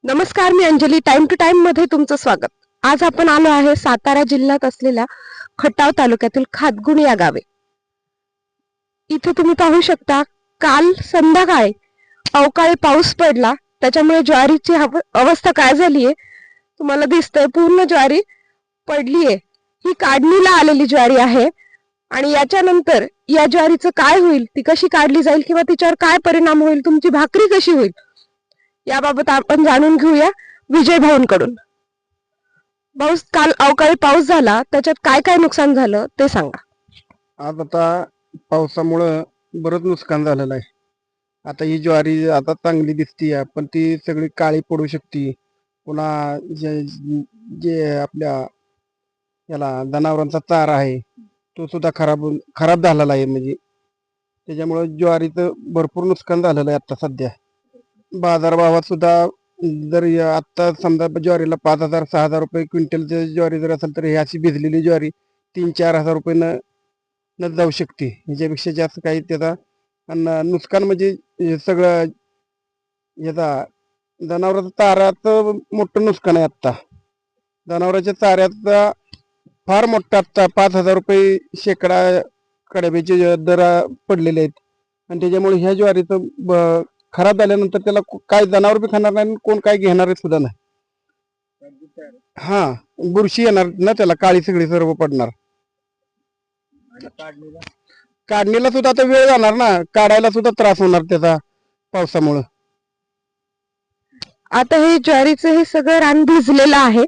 नमस्कार, मी Anjali. Time to time मध्ये तुमचं स्वागत. आज आपण आलो आहे सातारा जिल्ह्यात असलेल्या खटाव तालुक्यातील खातगुण या गावे. इथे तुम्ही पाहू शकता, काल संध्याकाळी अवकाळी पाऊस पडला, त्याच्यामुळे ज्वारीची अवस्था काय झालीये तुम्हाला दिसतंय. पूर्ण ज्वारी पडलीये. ही काढणीला आलेली ज्वारी आहे आणि याच्यानंतर या ज्वारीचं काय होईल, ती कशी काढली जाईल किंवा तिच्यावर काय परिणाम होईल, तुमची भाकरी कशी होईल, याबाबत आपण जाणून घेऊया विजय भाऊंकडून. भाऊ, काल अवकाळी पाऊस झाला, त्याच्यात काय काय नुकसान झालं ते सांगा. आज आता पावसामुळं बरंच नुकसान झालेलं आहे. आता ही ज्वारी आता चांगली दिसतीये, पण ती सगळी काळी पडू शकते. पुन्हा जे जे आपल्या याला जनावरांचा चारा आहे तो सुद्धा खराब झालेला आहे. म्हणजे त्याच्यामुळं ज्वारीचं भरपूर नुकसान झालेलं आहे आता सध्या. बाजारभावात सुद्धा जर आता समजा ज्वारीला 5,000-6,000 रुपये क्विंटलची ज्वारी जर असेल तर ही अशी भिजलेली ज्वारी 3-4 हजार रुपये न जाऊ शकते. ह्याच्यापेक्षा जास्त काही त्याचा नुकसान म्हणजे हे सगळं याचा जनावरांचा चाऱ्याचं मोठं नुकसान आहे. आता जनावरांच्या चाऱ्याचा फार मोठा आता 5,000 रुपये शेकडा कडब्याचे दर पडलेले आहेत. आणि त्याच्यामुळे ह्या ज्वारीचं खराब झाल्यानंतर त्याला काय जनावर बी खाणार नाही, कोण काय घेणार सुद्धा नाही. हा, बुरशी येणार ना त्याला, काळी सगळी सर्व पडणार. काढणीला सुद्धा आता वेळ जाणार ना, काढायला सुद्धा त्रास होणार त्याचा पावसामुळं. आता हे ज्वारीचं हे सगळं रान भिजलेलं आहे.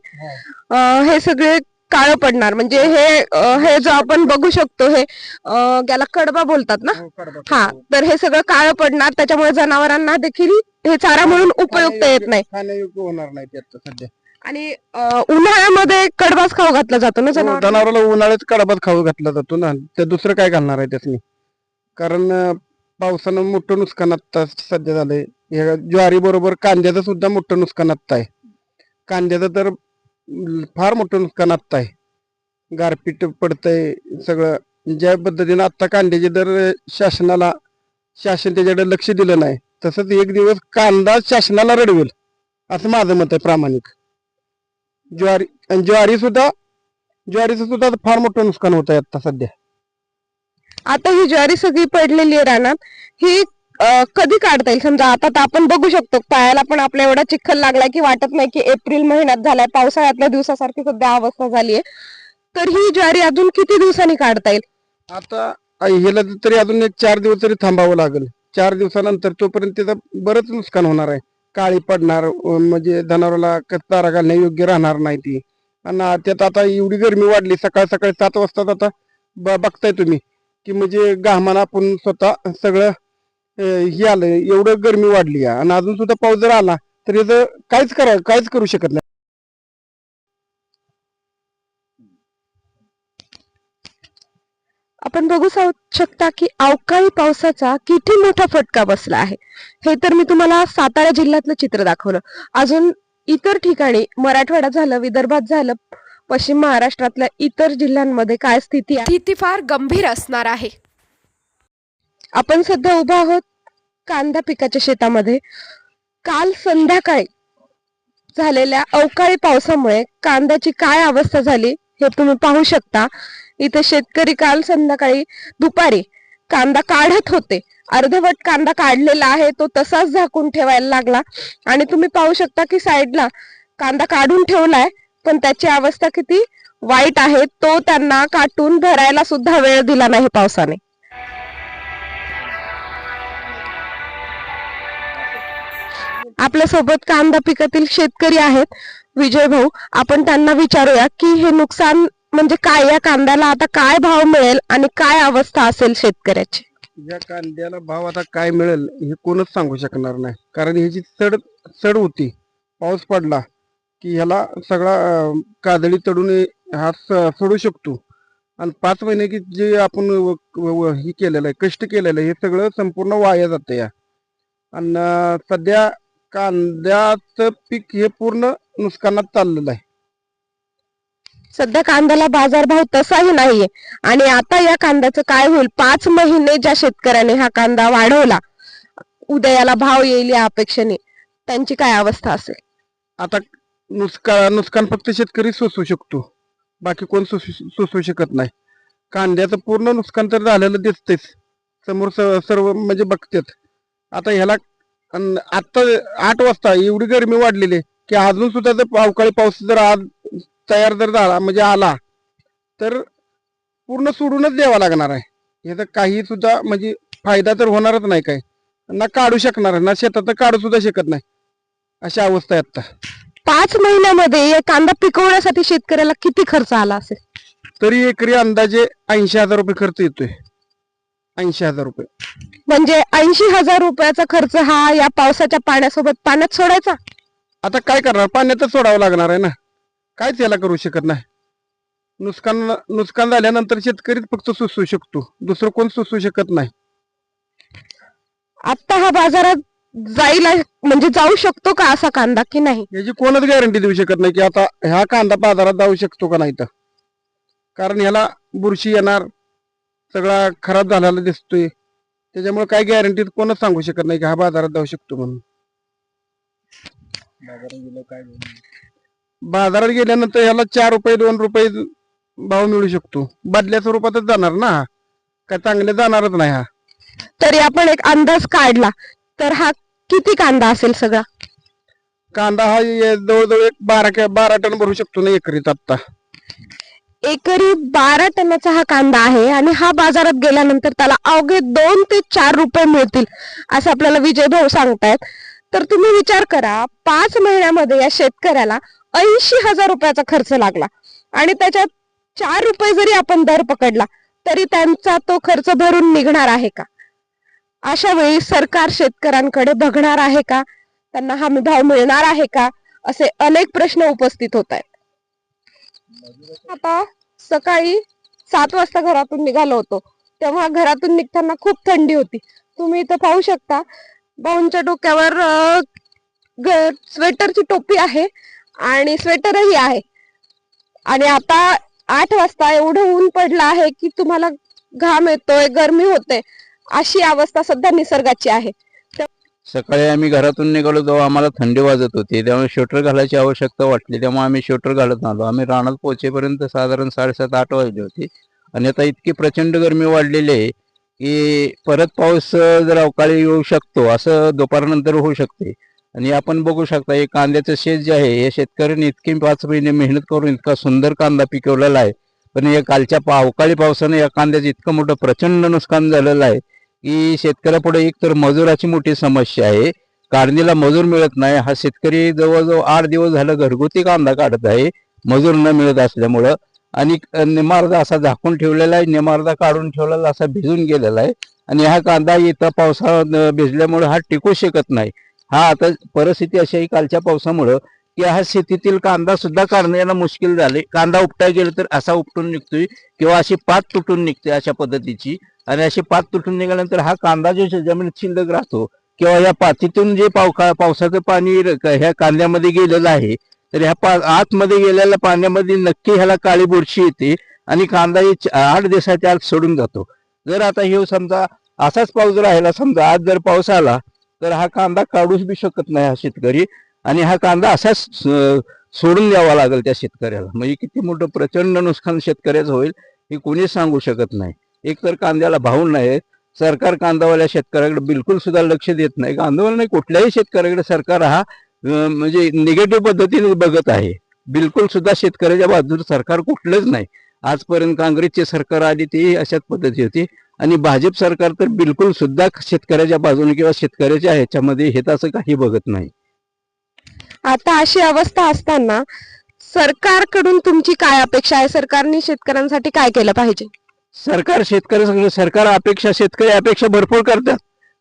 हे सगळे काळं पडणार, म्हणजे हे जो आपण बघू शकतो, हे याला कडबा बोलतात ना. हा, तर हे सगळं काळं पडणार, त्याच्यामुळे जनावरांना देखील हे चारा म्हणून उपयुक्त येत नाही, खाण्यायोग्य होणार नाही ते आता सध्या. आणि उन्हाळ्यामध्ये कडबाच खाऊ घातला जातो ना जनावराला उन्हाळ्यात कडबाच खाऊ घातला जातो ना, ते दुसरं काय घालणार आहे त्यासनी. कारण पावसानं मोठं नुकसान आता सध्या झालंय. ज्वारी बरोबर कांद्याचं सुद्धा मोठं नुकसान आता आहे. कांद्याचं तर फार मोठं नुकसान आता आहे. गारपीट पडतंय सगळं. ज्या पद्धतीनं आता कांद्याचे दर शासन त्याच्याकडे लक्ष दिलं नाही, तसंच एक दिवस कांदा शासनाला रडवेल असं माझं मत आहे प्रामाणिक. ज्वारीचं सुद्धा फार मोठं नुकसान होत आहे आता सध्या. आता ही ज्वारी सगळी पडलेली आहे रानात, ही कधी काढता येईल? समजा आता तर आपण बघू शकतो, पायाला पण आपल्या एवढा चिखल लागलाय की वाटत नाही की एप्रिल महिन्यात झालाय. पावसाळ्यातल्या दिवसासारखी सध्या अवस्था झालीये. तर ही ज्वारी अजून किती दिवसांनी काढता येईल? आता ह्याला तरी अजून एक 4 दिवस तरी थांबावं लागेल. 4 दिवसानंतर तोपर्यंत त्याचं बरंच नुकसान होणार आहे. काळी पडणार, म्हणजे जनावराला चारा घालण्या योग्य राहणार नाही ती. आणि त्यात आता एवढी गरमी वाढली, सकाळ सकाळी 7 वाजता आता बघताय तुम्ही की म्हणजे घामानं आपण स्वतः सगळं हे आलं, एवढं गरमी वाढली आहे. आणि अजून सुद्धा पाऊस जर आला तर याचं काहीच करू शकत नाही. आपण बघू शकता की अवकाळी पावसाचा किती मोठा फटका बसला आहे. हे तर मी तुम्हाला सातारा जिल्ह्यातलं चित्र दाखवलं. अजून इतर ठिकाणी, मराठवाड्यात झालं, विदर्भात झालं, पश्चिम महाराष्ट्रातल्या इतर जिल्ह्यांमध्ये काय स्थिती आहे, ती फार गंभीर असणार आहे. आपण सध्या उभा आहोत कांदा पिकाच्या शेतामध्ये. काल संध्याकाळी झालेल्या अवकाळी पावसामुळे कांद्याची काय अवस्था झाली हे तुम्ही पाहू शकता. इथे शेतकरी काल संध्याकाळी दुपारी कांदा काढत होते. अर्धवट कांदा काढलेला आहे, तो तसाच झाकून ठेवायला लागला. आणि तुम्ही पाहू शकता की साईडला कांदा काढून ठेवलाय, पण त्याची अवस्था किती वाईट आहे. तो त्यांना काटून भरायला सुद्धा वेळ दिला नाही पावसाने. आपल्या सोबत कांदा पिकातील शेतकरी आहेत विजय भाऊ. आपण त्यांना विचारूया की हे नुकसान म्हणजे काय, या कांद्याला आता काय भाव मिळेल आणि काय अवस्था असेल शेतकऱ्याची. या कांद्याला भाव आता काय मिळेल हे कोणच सांगू शकणार नाही. कारण ह्याची चढ होती. पाऊस पडला की ह्याला सगळा कादळी तडून हा सोडू शकतो. आणि 5 महिने की जे आपण हे केलेलं आहे, कष्ट केलेलं आहे, हे सगळं संपूर्ण वाया जातं या. आणि सध्या कांद्याचं पीक हे पूर्ण नुकसानात चाललेलं आहे. सध्या कांद्याला बाजारभाव तसाही नाहीये. आणि आता या कांद्याचं काय होईल? 5 महिने ज्या शेतकऱ्याने हा कांदा वाढवला, उद्या याला भाव येईल या अपेक्षेने, त्यांची काय अवस्था असेल? आता नुकसान फक्त शेतकरी सोसू शकतो, बाकी कोण सोसू शकत नाही. कांद्याचं पूर्ण नुकसान तर झालेलं दिसतेच समोर, सर्व म्हणजे बघतात. आता ह्याला आता 8 वाजता एवढी गरमी वाढलेली आहे की अजून सुद्धा जर अवकाळी पाऊस जर आज तयार जर झाला म्हणजे आला तर पूर्ण सोडूनच द्यावा लागणार आहे. ह्याचा काही सुद्धा म्हणजे फायदा तर होणारच नाही, काय ना काढू शकणार ना शेतात काढू सुद्धा शकत नाही, अशी अवस्था आहे आता. 5 महिन्यामध्ये या कांदा पिकवण्यासाठी शेतकऱ्याला किती खर्च आला असेल? तरी एकरी अंदाजे 80,000 रुपये खर्च येतोय. 80,000 रुपये म्हणजे 80,000 रुपयाचा खर्च हा या पावसाच्या पाण्यासोबत पाण्यात सोडायचा. आता काय करणार, पाण्यातच सोडावं लागणार आहे ना, काहीच याला करू शकत नाही. नुकसान झाल्यानंतर शेतकरीच फक्त सुसू शकतो, दुसरं कोण सुसू शकत नाही. आता हा बाजारात म्हणजे जाऊ शकतो का असा कांदा की नाही? याची कोणच गॅरंटी देऊ शकत नाही की आता ह्या कांदा बाजारात जाऊ शकतो का नाही, तर कारण ह्याला बुरशी येणार, सगळा खराब झालेला दिसतोय, त्याच्यामुळे काय गॅरंटी कोणच सांगू शकत नाही की हा बाजारात जाऊ शकतो म्हणून. बाजारात गेल्यानंतर ह्याला 4 रुपये 2 रुपये भाव मिळू शकतो, बदल्या स्वरूपातच जाणार ना, काय चांगले जाणारच नाही. हा तरी आपण एक अंदाज काढला तर हा किती कांदा असेल सगळा? कांदा हा जवळजवळ एक 12 टन भरू शकतो ना एकरीत. आता एकरी 12 टनाचा हा कांदा आहे आणि हा बाजारात गेल्यानंतर त्याला अवघे 2 ते 4 रुपये मिळतील असं आपल्याला विजय भाऊ सांगतायत. तर तुम्ही विचार करा, 5 महिन्यामध्ये या शेतकऱ्याला 80,000 रुपयाचा खर्च लागला आणि त्याच्यात 4 रुपये जरी आपण दर पकडला तरी त्यांचा तो खर्च भरून निघणार आहे का? अशा वेळी सरकार शेतकऱ्यांकडे बघणार आहे का? त्यांना हमी भाव मिळणार आहे का? असे अनेक प्रश्न उपस्थित होत आहेत. आता सकाळी 7 वाजता घरातून निघालो होतो तेव्हा घरातून निघताना खूप थंडी होती. तुम्ही इथं पाहू शकता भाऊंच्या डोक्यावर स्वेटरची टोपी आहे आणि स्वेटरही आहे. आणि आता 8 वाजता एवढं ऊन पडलं आहे की तुम्हाला घाम येतोय, गरमी होते, अशी अवस्था सध्या निसर्गाची आहे. सकाळी आम्ही घरातून निघालो तेव्हा आम्हाला थंडी वाजत होती, त्यामुळे स्वेटर घालायची आवश्यकता वाटली, त्यामुळे आम्ही स्वेटर घालत आलो. आम्ही रानात पोहोचेपर्यंत साधारण 7:30-8 वाजले होते आणि आता इतकी प्रचंड गरमी वाढलेली आहे की परत पाऊस जर अवकाळी येऊ शकतो असं दुपारनंतर होऊ शकते. आणि आपण बघू शकता हे कांद्याचं शेत जे आहे, या शेतकऱ्यांनी इतकी 5 महिने मेहनत करून इतका सुंदर कांदा पिकवलेला आहे, पण या कालच्या अवकाळी पावसाने या कांद्याचं इतकं मोठं प्रचंड नुकसान झालेलं आहे की शेतकऱ्यापुढे एक तर मजुराची मोठी समस्या आहे, काढणीला मजूर मिळत नाही. हा शेतकरी जवळजवळ 8 दिवस झालं घरगुती कांदा काढत आहे मजूर न मिळत असल्यामुळं, आणि निमार्दा असा झाकून ठेवलेला आहे, निमार्दा काढून ठेवलेला असा भिजून गेलेला आहे आणि हा कांदा इथं पावसात भिजल्यामुळे हा टिकू शकत नाही. हा आता परिस्थिती अशी आहे कालच्या पावसामुळं की हा शेतीतील कांदा सुद्धा काढण्याला मुश्किल झाले. कांदा उपटाय गेलं तर असा उपटून निघतोय किंवा अशी पात तुटून निघते अशा पद्धतीची, आणि अशी पात तुटून निघाल्यानंतर हा कांदा जो जमिनीत शिल्लक राहतो किंवा या पातीतून जे पावसाचं पाणी ह्या कांद्यामध्ये गेलेलं आहे, तर ह्या आतमध्ये गेलेल्या पाण्यामध्ये नक्की ह्याला काळी बुरशी येते आणि कांदा 8 दिवसाच्या आत सोडून जातो. जर आता हे समजा असाच पाऊस राहिला, समजा आज जर पाऊस आला तर हा कांदा काढूच बी शकत नाही हा शेतकरी, आणि हा कांदा असाच सोडून द्यावा लागेल त्या शेतकऱ्याला. म्हणजे किती मोठं प्रचंड नुकसान शेतकऱ्याचं होईल हे कोणीच सांगू शकत नाही. एक तर कांद्याला भाव नाही, सरकार कांदावाल्या शेतकऱ्याकडे बिलकुल सुद्धा लक्ष देत नाही. कांदावाला नाही, कुठल्याही शेतकऱ्याकडे सरकार हा म्हणजे निगेटिव्ह पद्धतीने बघत आहे. बिलकुल सुद्धा शेतकऱ्याच्या बाजूला सरकार कुठलंच नाही. आजपर्यंत काँग्रेसचे सरकार आली ती अशाच पद्धती होती, आणि भाजप सरकार तर बिलकुल सुद्धा शेतकऱ्याच्या बाजूने किंवा शेतकऱ्याच्या ह्याच्यामध्ये हिताचं काही बघत नाही. आता अशी अवस्था असताना सरकारकडून तुमची काय अपेक्षा आहे? सरकारने शेतकऱ्यांसाठी काय केलं पाहिजे? सरकार अपेक्षा, शेतकरी अपेक्षा भरपूर करतात,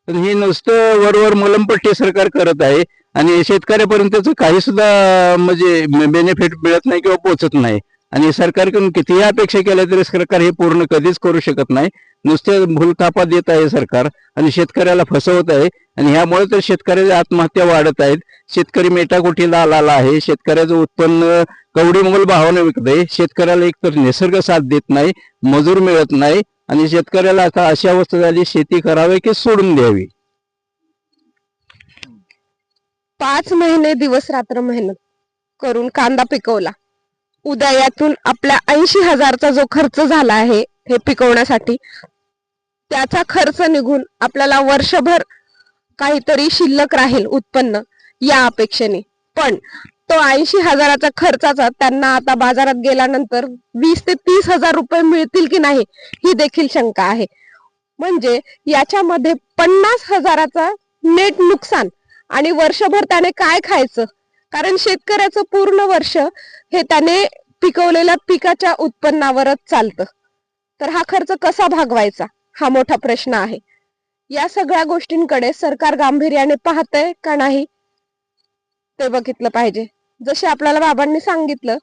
पण हे नुसतं वरवर मलमपट्टी सरकार करत आहे आणि शेतकऱ्यापर्यंत काही सुद्धा म्हणजे बेनिफिट मिळत नाही किंवा पोहोचत नाही. आणि सरकारकडून कितीही अपेक्षा केल्या तरी सरकार हे पूर्ण कधीच करू शकत नाही. नुसते भूलथापा देत आहे सरकार आणि शेतकऱ्याला फसवत आहे, आणि ह्यामुळे तर शेतकऱ्याच्या आत्महत्या वाढत आहेत. शेतकरी मेटाकुटीला आलेला आहे. शेतकऱ्याचं उत्पन्न कवडी मोल भावाने विकत आहे. शेतकऱ्याला एकतर निसर्ग साथ देत नाही, मजूर मिळत नाही, आणि शेतकऱ्याला आता अशी अवस्था झाली, शेती करावी की सोडून द्यावी. 5 महिने दिवस रात्र मेहनत करून कांदा पिकवला. उद्या यातून आपल्या 80,000चा जो खर्च झाला आहे हे पिकवण्यासाठी, त्याचा खर्च निघून आपल्याला वर्षभर काहीतरी शिल्लक राहील उत्पन्न या अपेक्षेने. पण तो 80,000चा खर्चाचा त्यांना आता बाजारात गेल्यानंतर 20 ते 30,000 रुपये मिळतील की नाही ही देखील शंका आहे. म्हणजे याच्यामध्ये 50,000चा नेट नुकसान. आणि वर्षभर त्याने काय खायचं, कारण शेतकऱ्याचं पूर्ण वर्ष हे त्याने पिकवलेल्या पिकाच्या उत्पन्नावरच चालतं. तर हा खर्च कसा भागवायचा हा मोठा प्रश्न आहे. या सगळ्या गोष्टींकडे सरकार गांभीर्याने पाहतंय का नाही ते बघितलं पाहिजे. जसे आपल्याला बाबांनी सांगितलं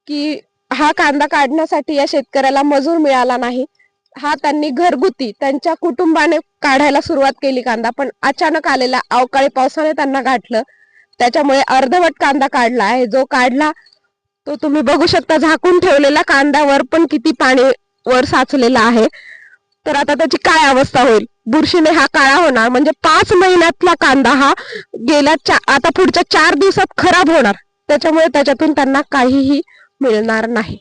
की हा कांदा काढण्यासाठी या शेतकऱ्याला मजूर मिळाला नाही, हा त्यांनी घरगुती त्यांच्या कुटुंबाने काढायला सुरुवात केली कांदा, पण अचानक आलेल्या अवकाळी पावसाने त्यांना गाठलं. त्याच्यामुळे अर्धवट कांदा काढला आहे. जो काढला तो तुम्ही बघू शकता, झाकून ठेवलेला कांद्यावर पण किती पाणी वर साचलेलं आहे. तर आता त्याची काय अवस्था होईल, बुरशीने हा काळा होणार. म्हणजे 5 महिन्यातला कांदा हा आता पुढच्या 4 दिवसात खराब होणार. त्याच्यामुळे त्याच्यातून त्यांना काहीही मिळणार नाही.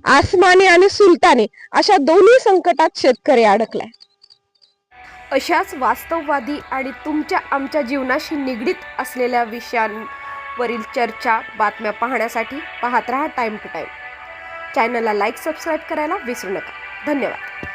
आसमानी आणि सुलतानी अशा दोन्ही संकटात शेतकरी अडकलाय. अशाच वास्तववादी आणि तुमच्या आमच्या जीवनाशी निगडीत असलेल्या विषयांवरील चर्चा, बातम्या पाहण्यासाठी पाहत रहा टाइम टू टाइम. चॅनलला लाईक, सबस्क्राईब करायला विसरू नका. धन्यवाद.